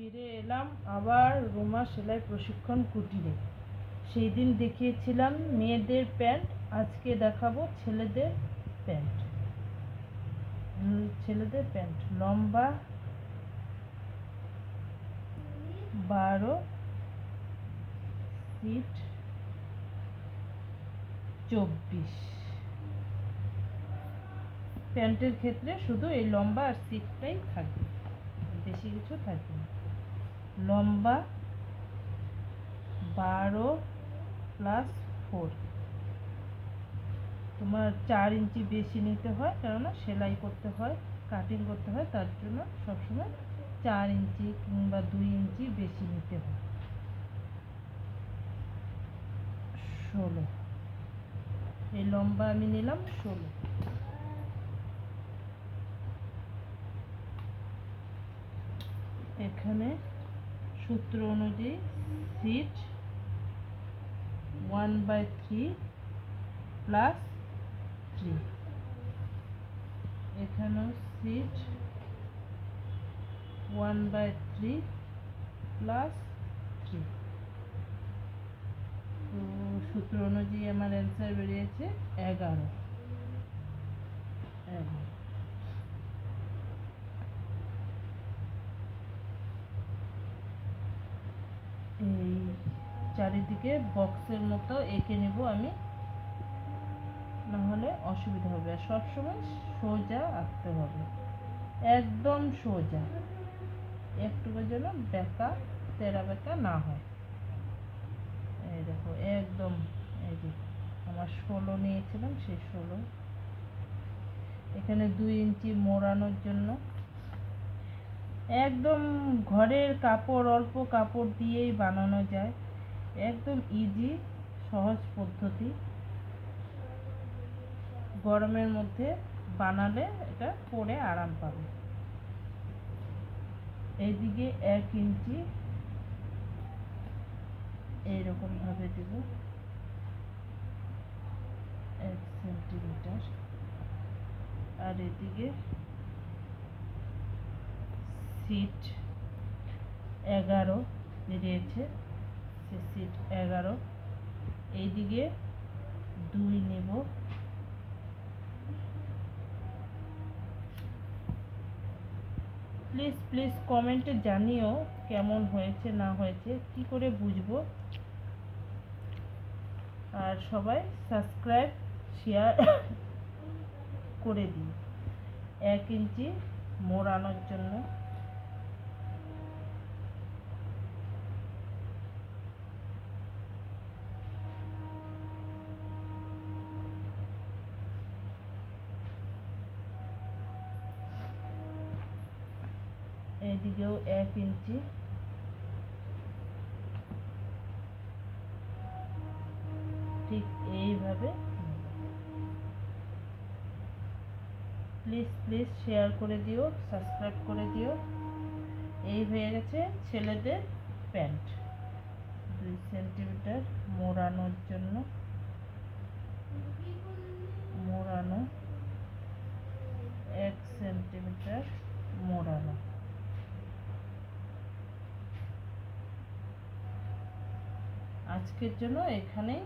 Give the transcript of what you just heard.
ফিরে এলাম আবার রুমা সেলাই প্রশিক্ষণ কুটিরে। সেই দিন দেখিয়েছিলাম মেয়েদের প্যান্ট, আজকে দেখাবো ছেলেদের প্যান্ট। লম্বা 12, ফিট 24। প্যান্টের ক্ষেত্রে শুধু এই লম্বা আর সিটটাই থাকবে, বেশি কিছু থাকবে না। লম্বা 12+4, তোমার 4 ইঞ্চি বেশি নিতে হয়, কেননা সেলাই করতে হয়, কাটিং করতে হয়, তার জন্য সবসময় 4 ইঞ্চি কিংবা 2 ইঞ্চি বেশি নিতে হয়। 16, এই লম্বা আমি নিলাম 16। এখানে সূত্র অনুযায়ী সিট 1/3+3, এখানেও সিট 1/3+3। তো সূত্র অনুযায়ী আমার অ্যান্সার বেরিয়েছে 11। এই চারিদিকে বক্সের মতো এঁকে নেব আমি, নাহলে অসুবিধা হবে। আর সবসময় সোজা আঁকতে হবে, একদম সোজা, একটুকু যেন বেঁকা তেরা বেঁকা না হয়। এই দেখো একদম, এই যে আমার 16 নিয়েছিলাম, সেই 16। এখানে 2 ইঞ্চি মোড়ানোর জন্য একদম ঘরের কাপড়, অল্প কাপড় দিয়েই বানানো যায়, একদম ইজি সহজ পদ্ধতি। গরমের মধ্যে বানালে এটা পরে আরাম পাবে। এইদিকে 1 ইঞ্চি এইরকম ভাবে দেব, 1 সেন্টিমিটার। আর এদিকে সিট 11 বেরিয়েছে, সে সিট 11। এইদিকে 2 নেব। প্লিজ কমেন্টে জানিও কেমন হয়েছে না হয়েছে, কি করে বুঝবো। আর সবাই সাবস্ক্রাইব শেয়ার করে দিই। 1 ইঞ্চি মোড়ানোর জন্য এদিকেও 1 ইঞ্চি, ঠিক এইভাবে। প্লিজ শেয়ার করে দিও, সাবস্ক্রাইব করে দিও। এই হয়ে গেছে ছেলেদের প্যান্ট। 2 সেন্টিমিটার মোড়ানোর জন্য, মোড়ানো 1 সেন্টিমিটার মোড়ানো। আজকের জন্য এখানেই